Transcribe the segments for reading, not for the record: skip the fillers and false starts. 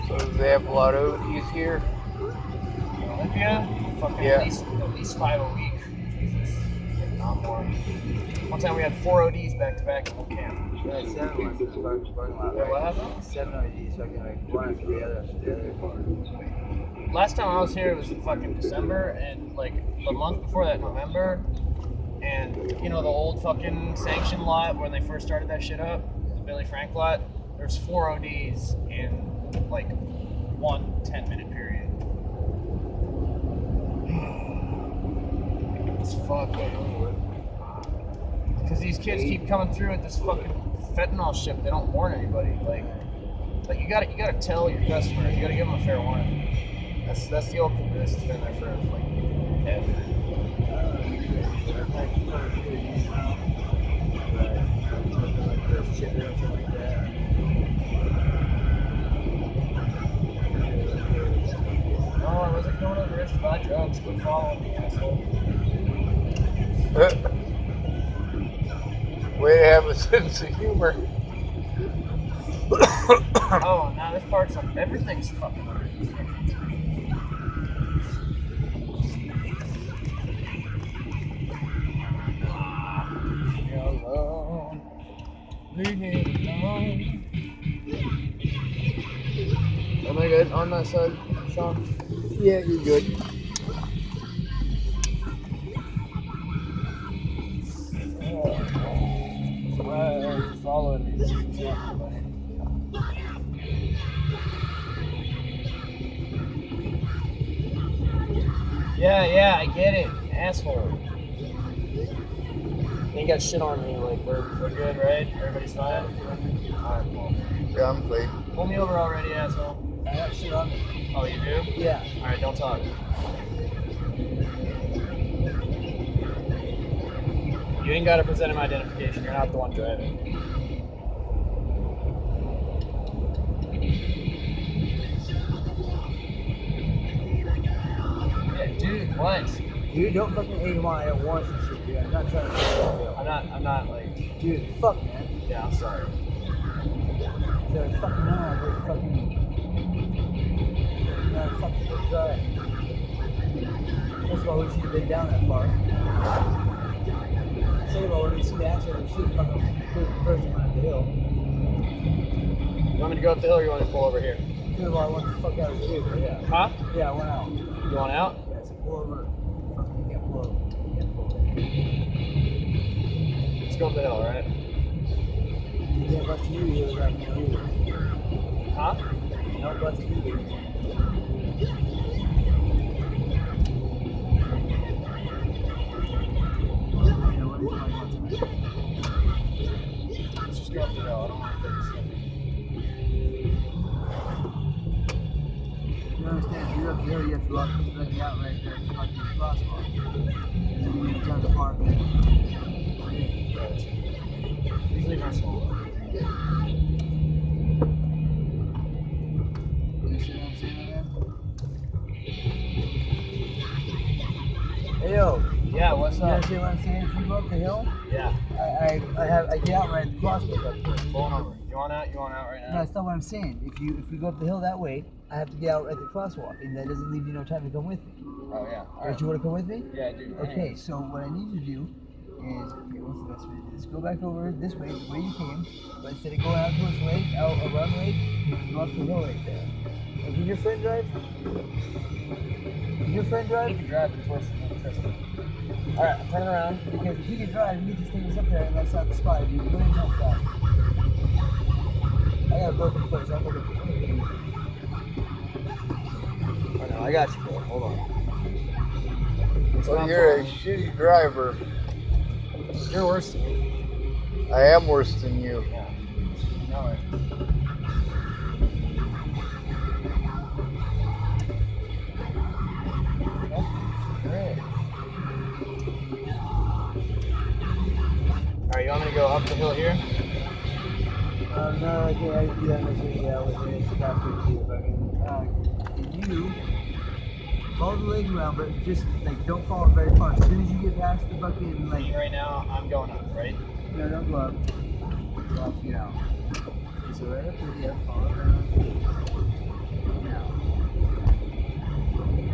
So do they have a lot of ODs here? Olympia? Fucking Yeah. at least 5 a week. Jesus. If not more. One time we had 4 ODs back to back in whole camp. We had 7 ones in the parking lot. Wait, what happened? 7 ODs, fucking like one after the other after the other. Last time I was here, it was in fucking December, and like the month before that, November, and you know the old fucking sanction lot when they first started that shit up, the Billy Frank lot. There's 4 ODs in like 1 10-minute period. It's fucked. Because these kids keep coming through with this fucking fentanyl shit. They don't warn anybody. Like you gotta tell your customers. You gotta give them a fair warning. That's the old this has been there for like ever. No, I wasn't going to the rich to buy drugs. Quit following me, asshole. Way to have a sense of humor. Oh, now this part's on everything's fucking under construction. Alone. Leave me alone. Am I good on that side, Sean? Yeah, you're good. Following me. Yeah, I get it, asshole. You ain't got shit on me, like we're good, right? Everybody's fine? Alright, cool. Yeah, I'm clean. Pull me over already, asshole. I got shit on me. Oh, you do? Yeah. Alright, don't talk. You ain't got to present my identification. You're not the one driving. Yeah, dude, what? Dude, don't fucking aim on. I don't want some shit, dude. I'm not trying to do that. I'm not like. Dude, fuck, man. Yeah, I'm sorry. So fucking no, we're fucking. Not fucking good drive. First of all, we should have been down that far. Second of all, when we see the accident, we should have fucking put the person on the hill. You want me to go up the hill or you want me to pull over here? Third of all, I want the fuck out of the vehicle, yeah. Huh? Yeah, I went out. You want out? Yeah, so pull over. Fucking can't pull over. Can't pull over. Let's go up the hill, alright? You can't bust you, you got me you. Huh? No bust you. Let's just go up the hill. I don't want to take this thing. You understand, if you're up there, you have to walk back out right there to fucking crosswalk. And then you get down the park. Please leave us alone. You see what I'm saying, man? Hey, yo. Yeah, what's You up? understand what I'm saying? If you go up the hill, Yeah, I get out right at the crosswalk up there. pulling over. You want out? You want out right No, now? that's not what I'm saying. If we go up the hill that way, I have to get out at the crosswalk, and that doesn't leave you no time to come with me. Oh, yeah. All Don't right. you want to come with me? Yeah, I do. Okay, so what I need you to do is, okay, what's the best way to do this? Go back over this way, the way you came, but instead of going out towards the lake, out around the lake, go up the hill right there. And can your friend drive? Can your friend You drive? can drive it towards the Tristan. All right, I'm turning around. Because if he can drive, you can just take us up there and that's not the spot. Dude, go ahead and help that. I got a broken foot, so I'm looking for it. I know, I got you, bro. Hold on. Well, you're a shitty driver. You're worse than me. I am worse than you. Yeah. No way. Great. All right, you want me to go up the hill here? No, I can't do that next week. Yeah, with me. It's about 50. If I can, you follow the lake around, but just like don't follow very far. As soon as you get past the fucking like, Right now, I'm going up, right? no, don't go up. drops you out. Okay, so right up here, yeah, follow around. Now,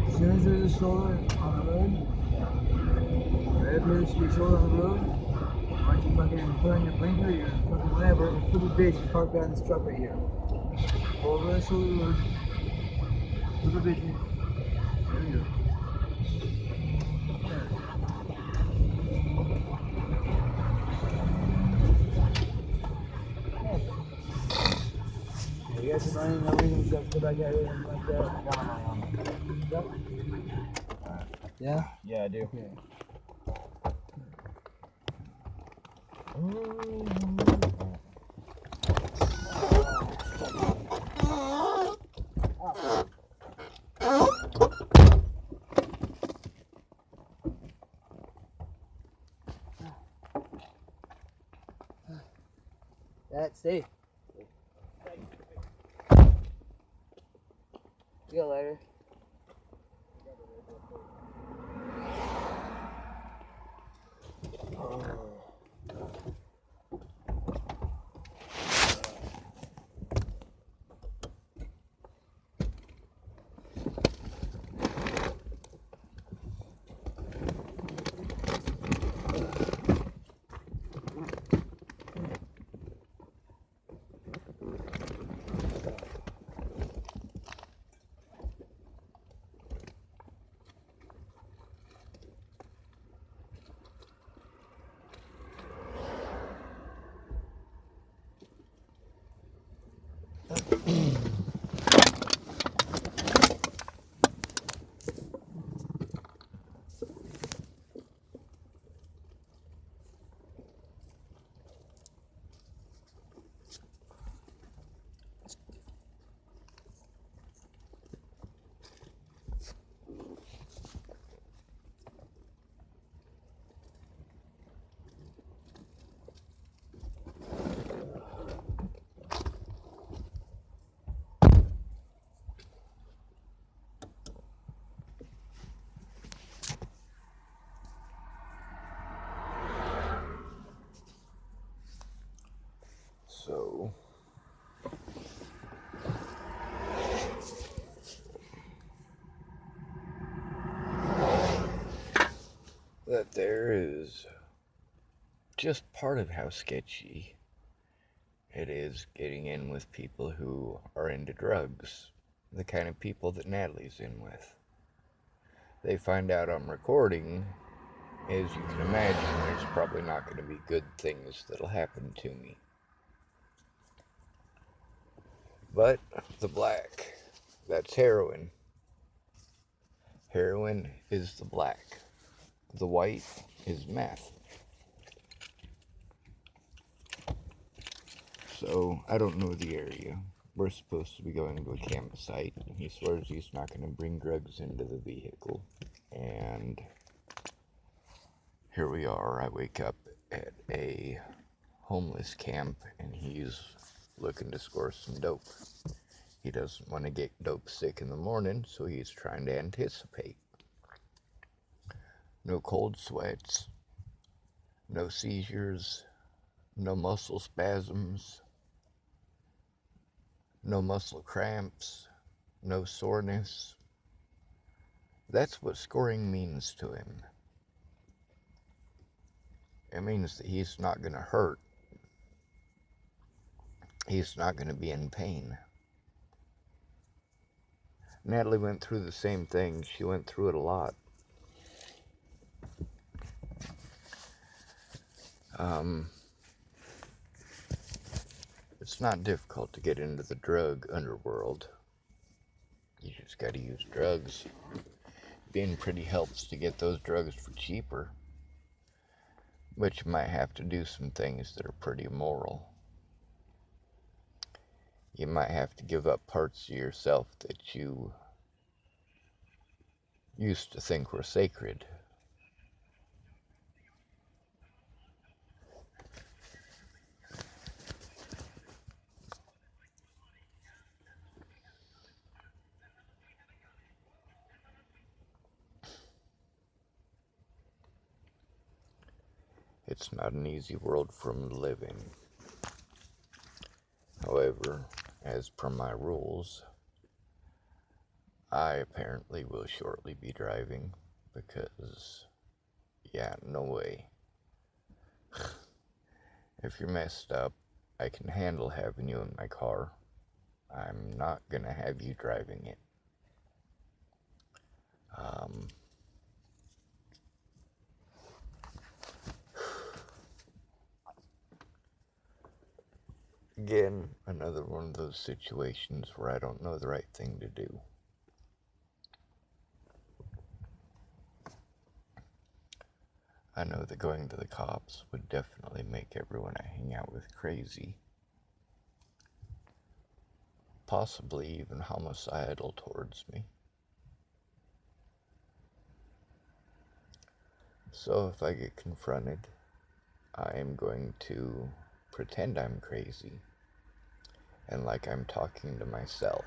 as soon as there's a shoulder on the road, right up here, there should be a shoulder on the road. Why don't you fucking put on your blinker, your fucking whatever, and flip a bitch and park behind this truck right here. Pull over the shoulder road, flip a bitch. There we go. You guys are running, no reason to go back out here and like that. I got my on. Yep. Yeah? Yeah, I do. Okay. That stay. You got a lighter? So that there is just part of how sketchy it is getting in with people who are into drugs, the kind of people that Natalie's in with. They find out I'm recording, as you can imagine, there's probably not going to be good things that'll happen to me. But the black, that's heroin. Heroin is the black. The white is meth. So, I don't know the area. We're supposed to be going to a campsite. He swears he's not going to bring drugs into the vehicle. And here we are. I wake up at a homeless camp and he's looking to score some dope. He doesn't want to get dope sick in the morning, so he's trying to anticipate. No cold sweats, no seizures, no muscle spasms, no muscle cramps, no soreness. That's what scoring means to him. It means that he's not going to hurt. He's not going to be in pain. Natalie went through the same thing. She went through it a lot. It's not difficult to get into the drug underworld. You just got to use drugs. Being pretty helps to get those drugs for cheaper. But you might have to do some things that are pretty immoral. You might have to give up parts of yourself that you used to think were sacred. It's not an easy world for him to live in. However, as per my rules, I apparently will shortly be driving because, yeah, no way. If you're messed up, I can handle having you in my car. I'm not gonna have you driving it. Um, Again, another one of those situations where I don't know the right thing to do. I know that going to the cops would definitely make everyone I hang out with crazy. Possibly even homicidal towards me. So if I get confronted, I am going to pretend I'm crazy and like I'm talking to myself.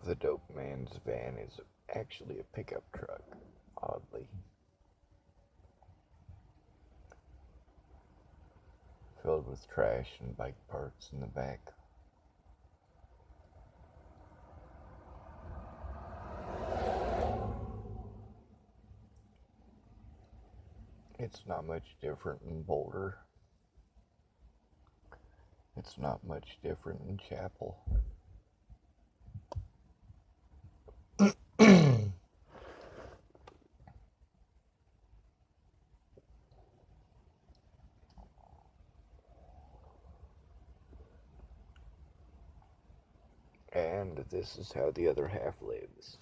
The dope man's van is actually a pickup truck, oddly. Filled with trash and bike parts in the back. It's not much different in Boulder. It's not much different in Chapel. And this is how the other half lives.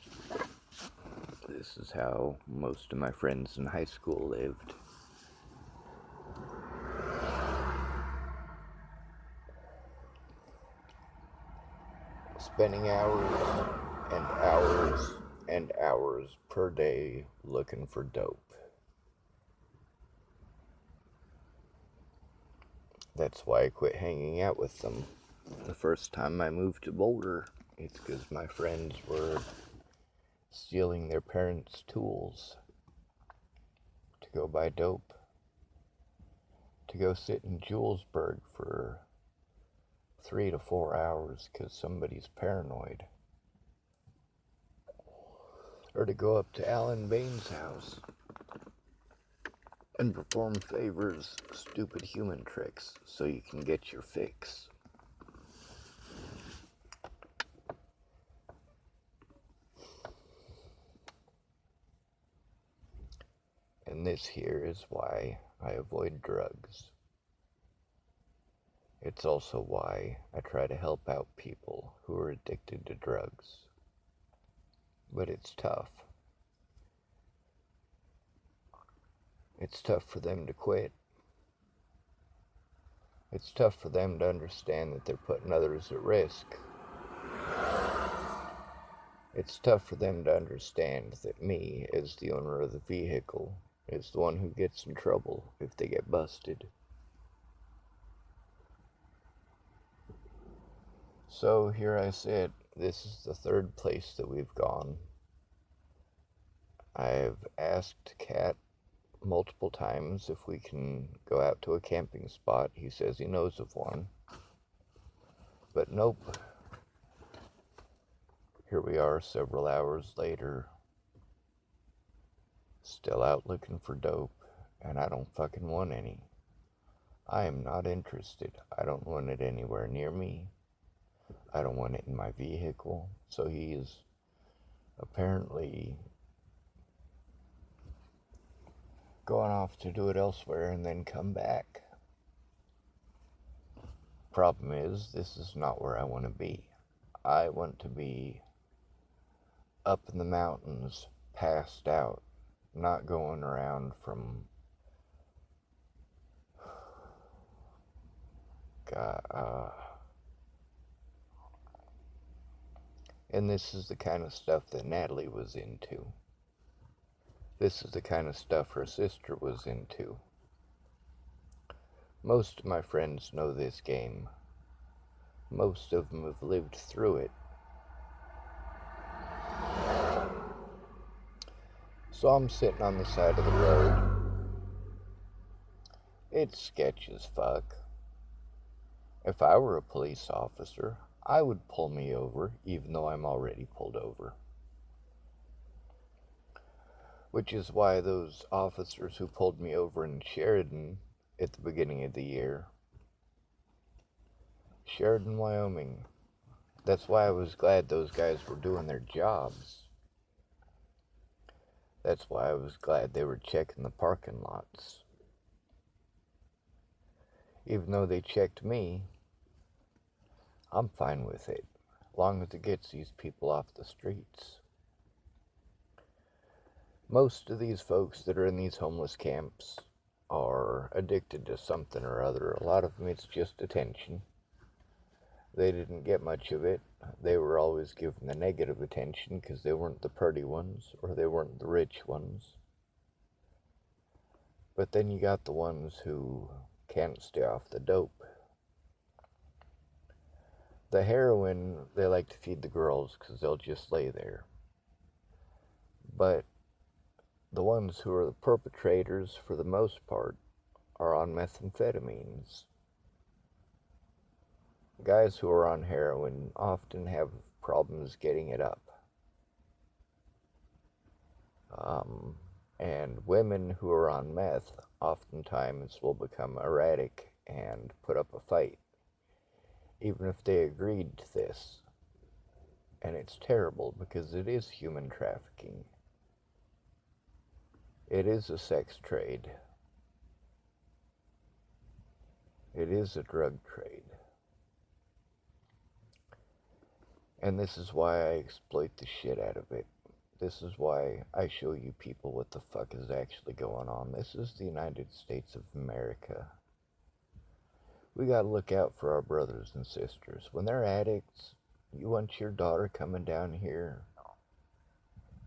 This is how most of my friends in high school lived. Spending hours and hours and hours per day looking for dope. That's why I quit hanging out with them. The first time I moved to Boulder, it's because my friends were stealing their parents' tools to go buy dope, to go sit in Julesburg for 3 to 4 hours because somebody's paranoid, or to go up to Alan Bain's house and perform favors, stupid human tricks, so you can get your fix. And this here is why I avoid drugs. It's also why I try to help out people who are addicted to drugs. But it's tough. It's tough for them to quit. It's tough for them to understand that they're putting others at risk. It's tough for them to understand that me, as the owner of the vehicle, is the one who gets in trouble if they get busted. So here I sit. This is the third place that we've gone. I've asked Kat multiple times if we can go out to a camping spot. He says he knows of one. But nope. Here we are several hours later, still out looking for dope, and I don't fucking want any. I am not interested. I don't want it anywhere near me. I don't want it in my vehicle. So he is apparently going off to do it elsewhere and then come back. Problem is, this is not where I want to be. I want to be up in the mountains, passed out, not going around from God, and this is the kind of stuff that Natalie was into. This is the kind of stuff her sister was into. Most of my friends know this game. Most of them have lived through it. So I'm sitting on the side of the road. It's sketch as fuck. If I were a police officer, I would pull me over, even though I'm already pulled over. Which is why those officers who pulled me over in Sheridan at the beginning of the year, Sheridan, Wyoming, that's why I was glad those guys were doing their jobs. That's why I was glad they were checking the parking lots. Even though they checked me, I'm fine with it, as long as it gets these people off the streets. Most of these folks that are in these homeless camps are addicted to something or other. A lot of them, it's just attention. They didn't get much of it. They were always given the negative attention because they weren't the pretty ones or they weren't the rich ones. But then you got the ones who can't stay off the dope. The heroin, they like to feed the girls because they'll just lay there. But the ones who are the perpetrators, for the most part, are on methamphetamines. Guys who are on heroin often have problems getting it up. And women who are on meth oftentimes will become erratic and put up a fight, even if they agreed to this. And it's terrible because it is human trafficking. It is a sex trade. It is a drug trade. And this is why I exploit the shit out of it. This is why I show you people what the fuck is actually going on. This is the United States of America. We gotta look out for our brothers and sisters. When they're addicts, you want your daughter coming down here?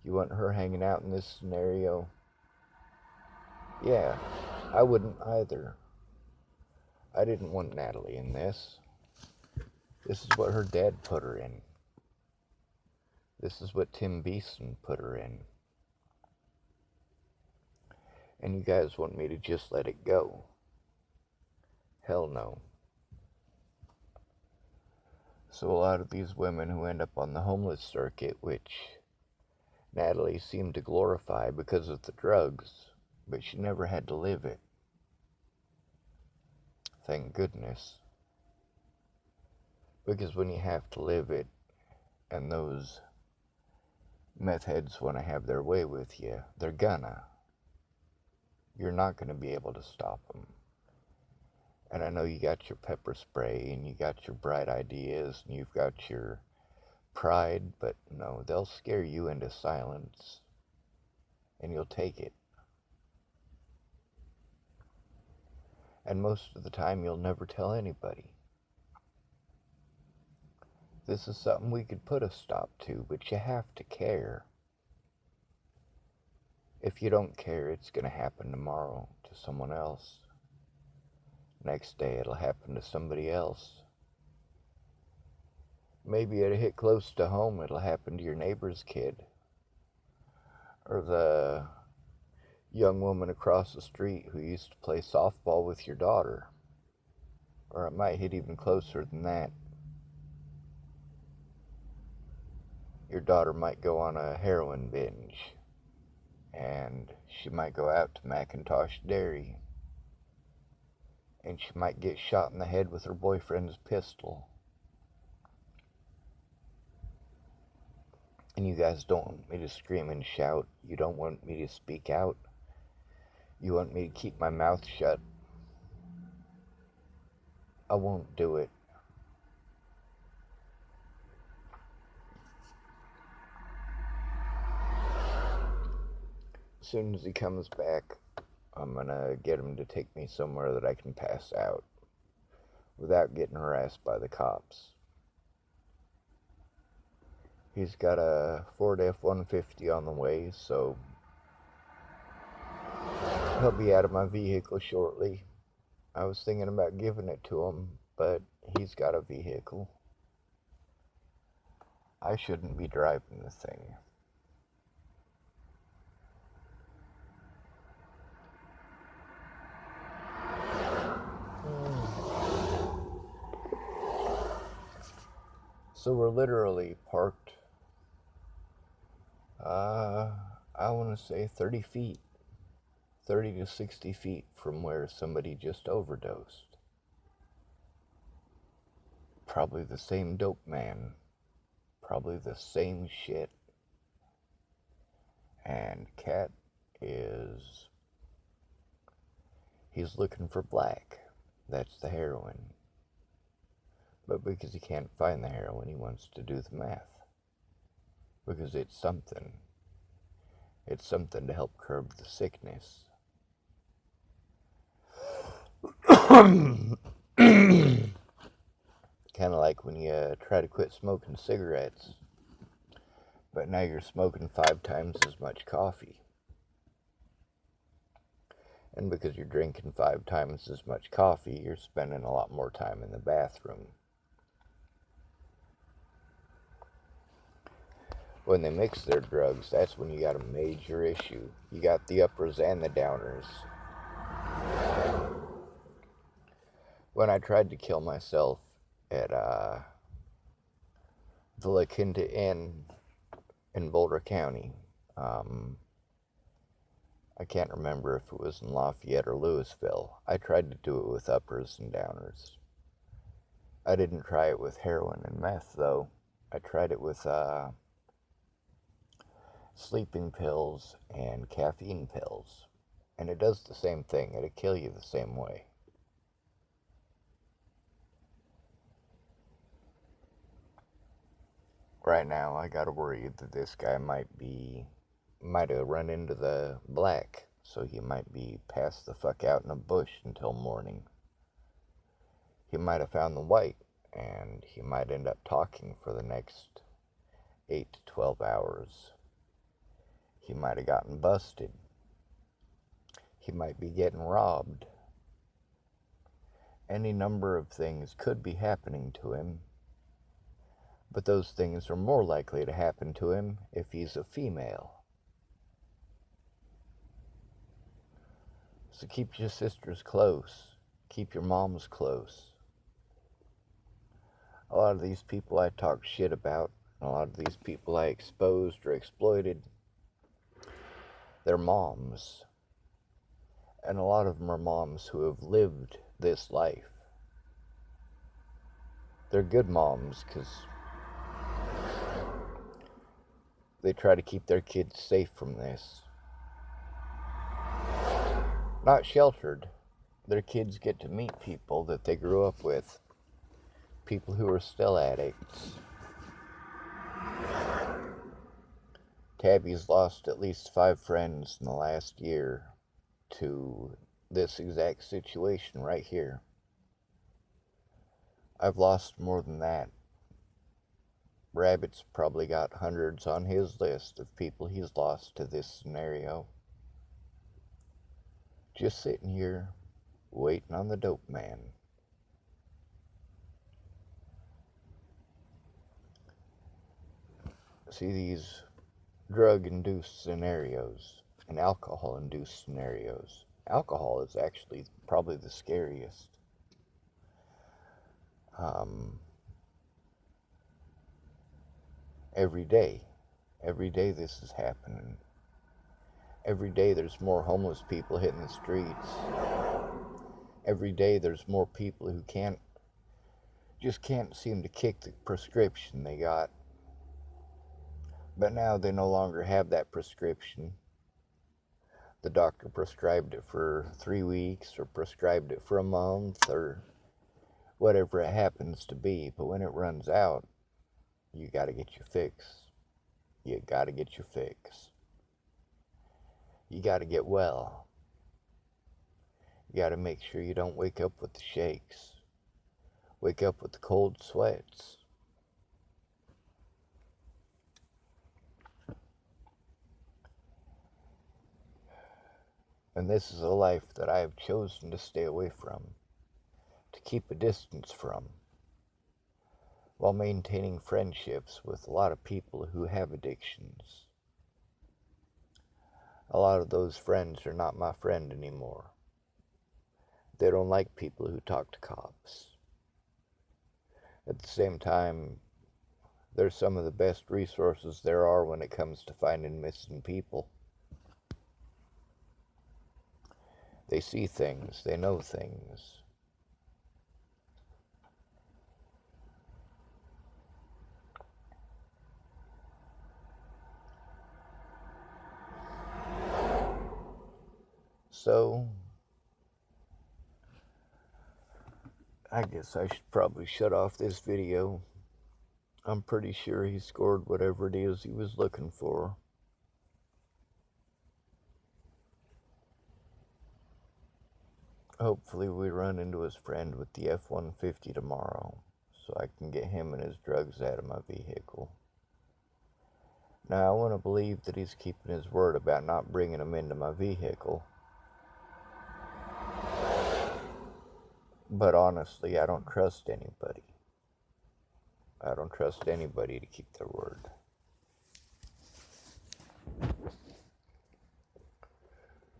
You want her hanging out in this scenario? Yeah, I wouldn't either. I didn't want Natalie in this. This is what her dad put her in. This is what Tim Beeson put her in. And you guys want me to just let it go? Hell no. So a lot of these women who end up on the homeless circuit, which Natalie seemed to glorify because of the drugs, but she never had to live it. Thank goodness. Because when you have to live it, and those meth heads want to have their way with you, they're gonna. You're not going to be able to stop them. And I know you got your pepper spray, and you got your bright ideas, and you've got your pride, but no, they'll scare you into silence, and you'll take it. And most of the time, you'll never tell anybody. This is something we could put a stop to, but you have to care. If you don't care, it's going to happen tomorrow to someone else. Next day, it'll happen to somebody else. Maybe it'll hit close to home. It'll happen to your neighbor's kid. Or the young woman across the street who used to play softball with your daughter. Or it might hit even closer than that. Your daughter might go on a heroin binge, and she might go out to Macintosh Dairy, and she might get shot in the head with her boyfriend's pistol. And you guys don't want me to scream and shout. You don't want me to speak out. You want me to keep my mouth shut. I won't do it. As soon as he comes back, I'm gonna get him to take me somewhere that I can pass out without getting harassed by the cops. He's got a Ford F-150 on the way, so he'll be out of my vehicle shortly. I was thinking about giving it to him, but he's got a vehicle. I shouldn't be driving the thing. So we're literally parked, I want to say 30 feet, 30 to 60 feet from where somebody just overdosed. Probably the same dope man, probably the same shit. And Cat he's looking for black. That's the heroin. But because he can't find the heroin, he wants to do the math. Because it's something. It's something to help curb the sickness. Kind of like when you try to quit smoking cigarettes, but now you're smoking 5 times as much coffee. And because you're drinking 5 times as much coffee, you're spending a lot more time in the bathroom. When they mix their drugs, that's when you got a major issue. You got the uppers and the downers. When I tried to kill myself at the La Quinta Inn in Boulder County, I can't remember if it was in Lafayette or Louisville. I tried to do it with uppers and downers. I didn't try it with heroin and meth, though. I tried it with sleeping pills and caffeine pills. And it does the same thing. It'll kill you the same way. Right now, I gotta worry that this guy might have run into the black, so he might be passed the fuck out in a bush until morning. He might have found the white, and he might end up talking for the next 8 to 12 hours. He might have gotten busted. He might be getting robbed. Any number of things could be happening to him, but those things are more likely to happen to him if he's a female. So keep your sisters close. Keep your moms close. A lot of these people I talk shit about, and a lot of these people I exposed or exploited, they're moms. And a lot of them are moms who have lived this life. They're good moms because they try to keep their kids safe from this. Not sheltered. Their kids get to meet people that they grew up with. People who are still addicts. Tabby's lost at least 5 friends in the last year to this exact situation right here. I've lost more than that. Rabbit's probably got hundreds on his list of people he's lost to this scenario. Just sitting here, waiting on the dope man. See, these drug-induced scenarios and alcohol-induced scenarios. Alcohol is actually probably the scariest. every day. Every day this is happening. Every day there's more homeless people hitting the streets. Every day there's more people who just can't seem to kick the prescription they got. But now they no longer have that prescription. The doctor prescribed it for 3 weeks or prescribed it for a month or whatever it happens to be. But when it runs out, you gotta get your fix. You gotta get your fix. You gotta get well. You gotta make sure you don't wake up with the shakes. Wake up with the cold sweats. And this is a life that I have chosen to stay away from, to keep a distance from, while maintaining friendships with a lot of people who have addictions. A lot of those friends are not my friend anymore. They don't like people who talk to cops. At the same time, they're some of the best resources there are when it comes to finding missing people. They see things, they know things. So, I guess I should probably shut off this video. I'm pretty sure he scored whatever it is he was looking for. Hopefully we run into his friend with the F-150 tomorrow, so I can get him and his drugs out of my vehicle. Now, I want to believe that he's keeping his word about not bringing them into my vehicle. But honestly, I don't trust anybody. I don't trust anybody to keep their word.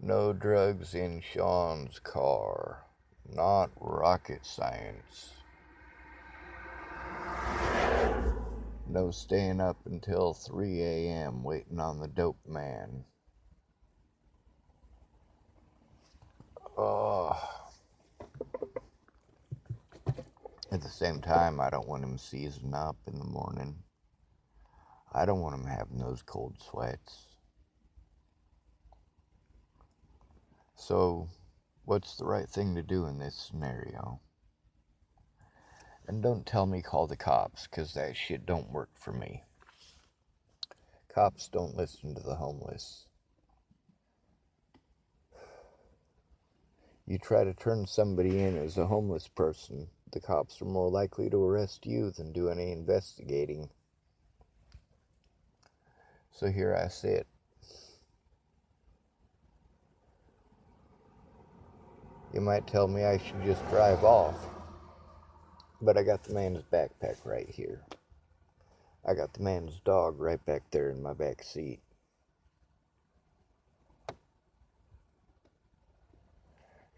No drugs in Sean's car. Not rocket science. No staying up until 3 a.m. waiting on the dope man. At the same time, I don't want him seizing up in the morning. I don't want him having those cold sweats. So, what's the right thing to do in this scenario? And don't tell me call the cops, because that shit don't work for me. Cops don't listen to the homeless. You try to turn somebody in as a homeless person, the cops are more likely to arrest you than do any investigating. So here I sit. You might tell me I should just drive off, but I got the man's backpack right here. I got the man's dog right back there in my back seat.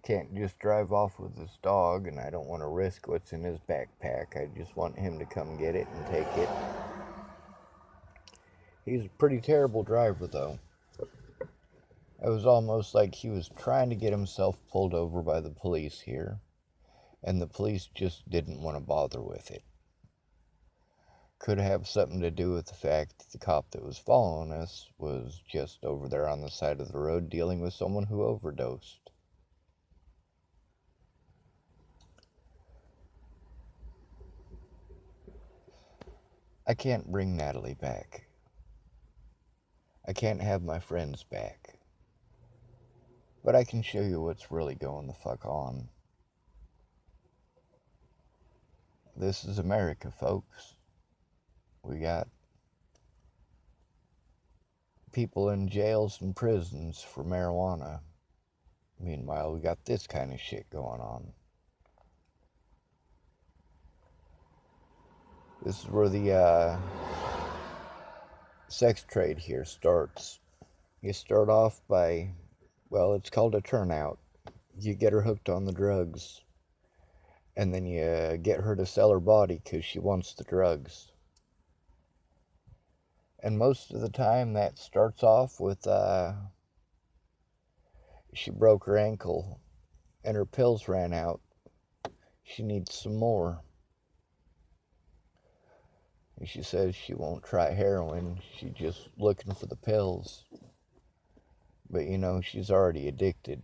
Can't just drive off with this dog, and I don't want to risk what's in his backpack. I just want him to come get it and take it. He's a pretty terrible driver, though. It was almost like he was trying to get himself pulled over by the police here, and the police just didn't want to bother with it. Could have something to do with the fact that the cop that was following us was just over there on the side of the road dealing with someone who overdosed. I can't bring Natalie back. I can't have my friends back. But I can show you what's really going the fuck on. This is America, folks. We got people in jails and prisons for marijuana. Meanwhile, we got this kind of shit going on. This is where the sex trade here starts. You start off by, well, it's called a turnout. You get her hooked on the drugs, and then you get her to sell her body because she wants the drugs. And most of the time that starts off with she broke her ankle and her pills ran out. She needs some more. And she says she won't try heroin. She's just looking for the pills. But you know, she's already addicted.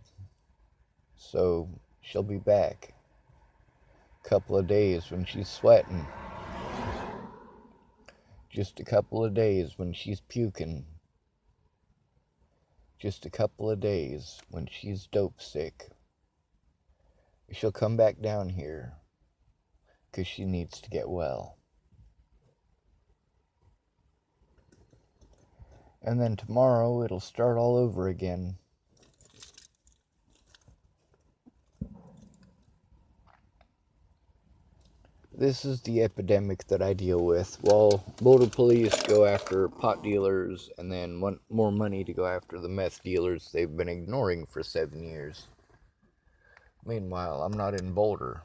So she'll be back. A couple of days when she's sweating. Just a couple of days when she's puking. Just a couple of days when she's dope sick. She'll come back down here because she needs to get well. And then tomorrow it'll start all over again. This is the epidemic that I deal with. While motor police go after pot dealers and then want more money to go after the meth dealers they've been ignoring for 7 years. Meanwhile, I'm not in Boulder.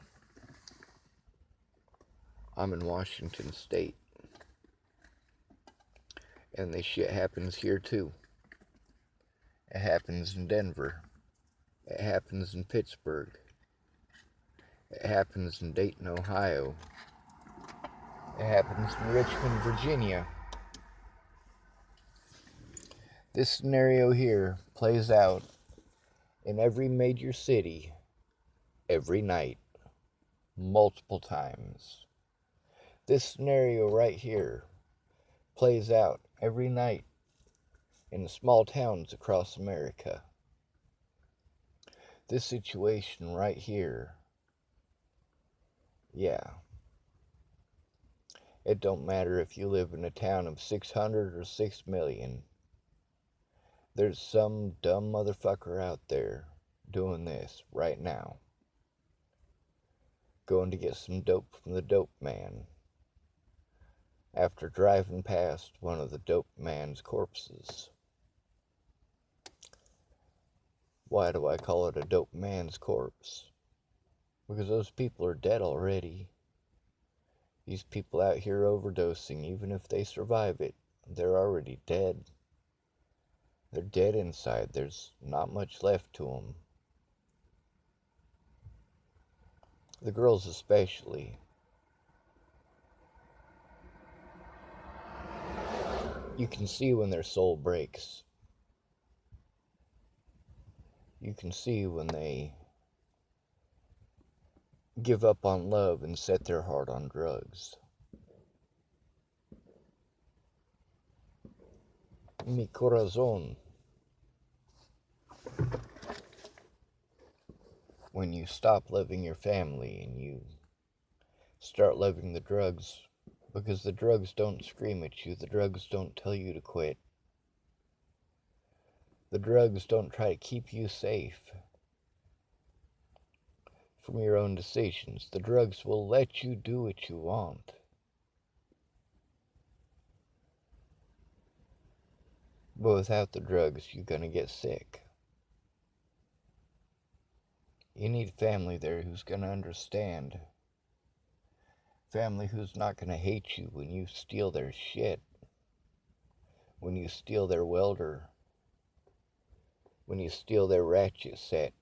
I'm in Washington State. And this shit happens here too. It happens in Denver. It happens in Pittsburgh. It happens in Dayton, Ohio. It happens in Richmond, Virginia. This scenario here plays out in every major city, every night, multiple times. This scenario right here plays out every night in the small towns across America. This situation right here, yeah. It don't matter if you live in a town of 600 or 6 million. There's some dumb motherfucker out there doing this right now. Going to get some dope from the dope man. After driving past one of the dope man's corpses. Why do I call it a dope man's corpse? Because those people are dead already. These people out here overdosing, even if they survive it, they're already dead. They're dead inside. There's not much left to them. The girls especially. You can see when their soul breaks. You can see when they give up on love and set their heart on drugs. Mi corazón. When you stop loving your family and you start loving the drugs, because the drugs don't scream at you, the drugs don't tell you to quit. The drugs don't try to keep you safe from your own decisions. The drugs will let you do what you want. But without the drugs, you're gonna get sick. You need family there who's gonna understand. Family who's not gonna hate you when you steal their shit. When you steal their welder. When you steal their ratchet set.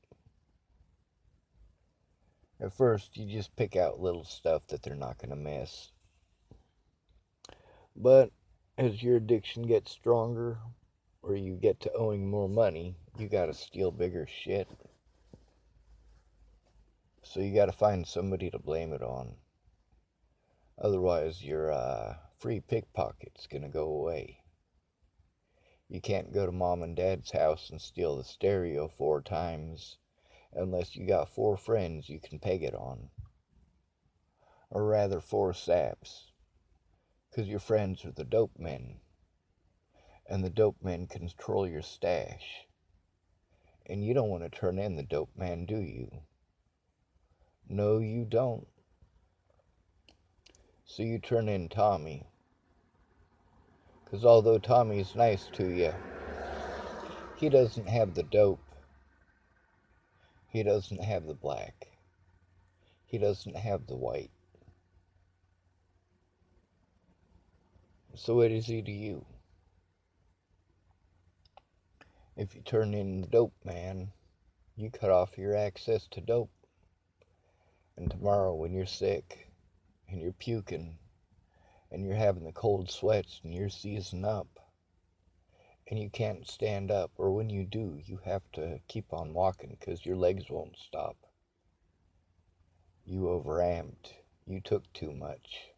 At first, you just pick out little stuff that they're not gonna miss. But as your addiction gets stronger, or you get to owing more money, you gotta steal bigger shit. So you gotta find somebody to blame it on. Otherwise, your free pickpocket's gonna go away. You can't go to mom and dad's house and steal the stereo 4 times unless you got 4 friends you can peg it on. Or rather 4 saps. Because your friends are the dope men. And the dope men control your stash. And you don't want to turn in the dope man, do you? No, you don't. So you turn in Tommy. Because although Tommy's nice to you, he doesn't have the dope. He doesn't have the black. He doesn't have the white. So what is he to you? If you turn in the dope man, you cut off your access to dope. And tomorrow when you're sick and you're puking and you're having the cold sweats and you're seizing up and you can't stand up, or when you do, you have to keep on walking because your legs won't stop. You overamped. You took too much.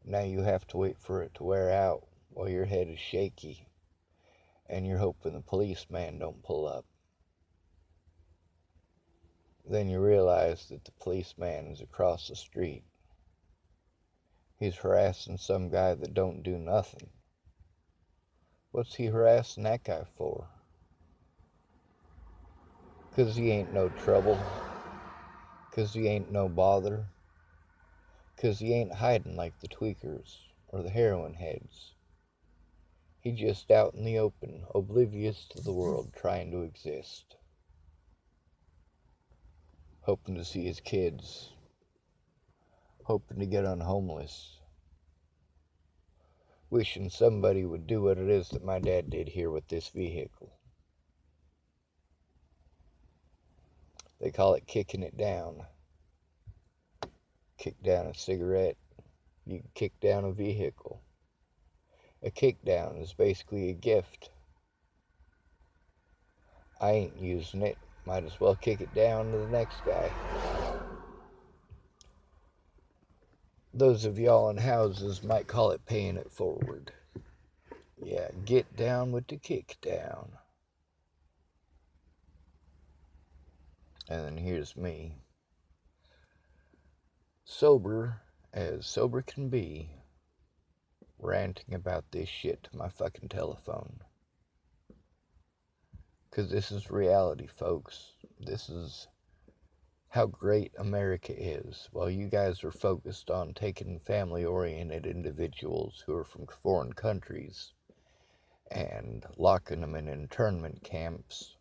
Now you have to wait for it to wear out while your head is shaky and you're hoping the policeman don't pull up. Then you realize that the policeman is across the street. He's harassing some guy that don't do nothing. What's he harassing that guy for? 'Cause he ain't no trouble. 'Cause he ain't no bother. 'Cause he ain't hiding like the tweakers or the heroin heads. He just out in the open, oblivious to the world, trying to exist. Hoping to see his kids. Hoping to get unhomeless. Wishing somebody would do what it is that my dad did here with this vehicle. They call it kicking it down. Kick down a cigarette. You can kick down a vehicle. A kickdown is basically a gift. I ain't using it. Might as well kick it down to the next guy. Those of y'all in houses might call it paying it forward. Yeah, get down with the kick down. And then here's me. Sober as sober can be, ranting about this shit to my fucking telephone. 'Cause this is reality, folks. This is how great America is, while you guys are focused on taking family-oriented individuals who are from foreign countries and locking them in internment camps.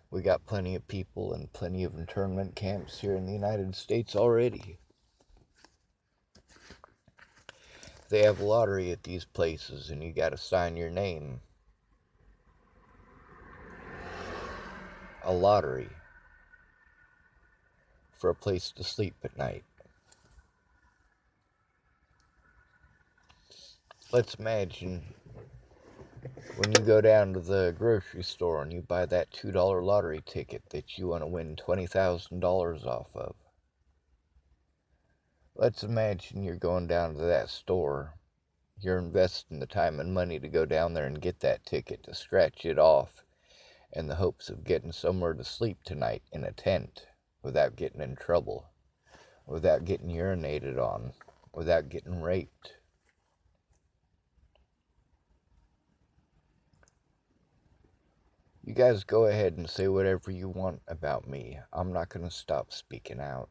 We got plenty of people and plenty of internment camps here in the United States already. They have a lottery at these places and you gotta sign your name. A lottery for a place to sleep at night. Let's imagine when you go down to the grocery store and you buy that $2 lottery ticket that you want to win $20,000 off of. Let's imagine you're going down to that store. You're investing the time and money to go down there and get that ticket, to scratch it off in the hopes of getting somewhere to sleep tonight in a tent without getting in trouble, without getting urinated on, without getting raped. You guys go ahead and say whatever you want about me. I'm not going to stop speaking out.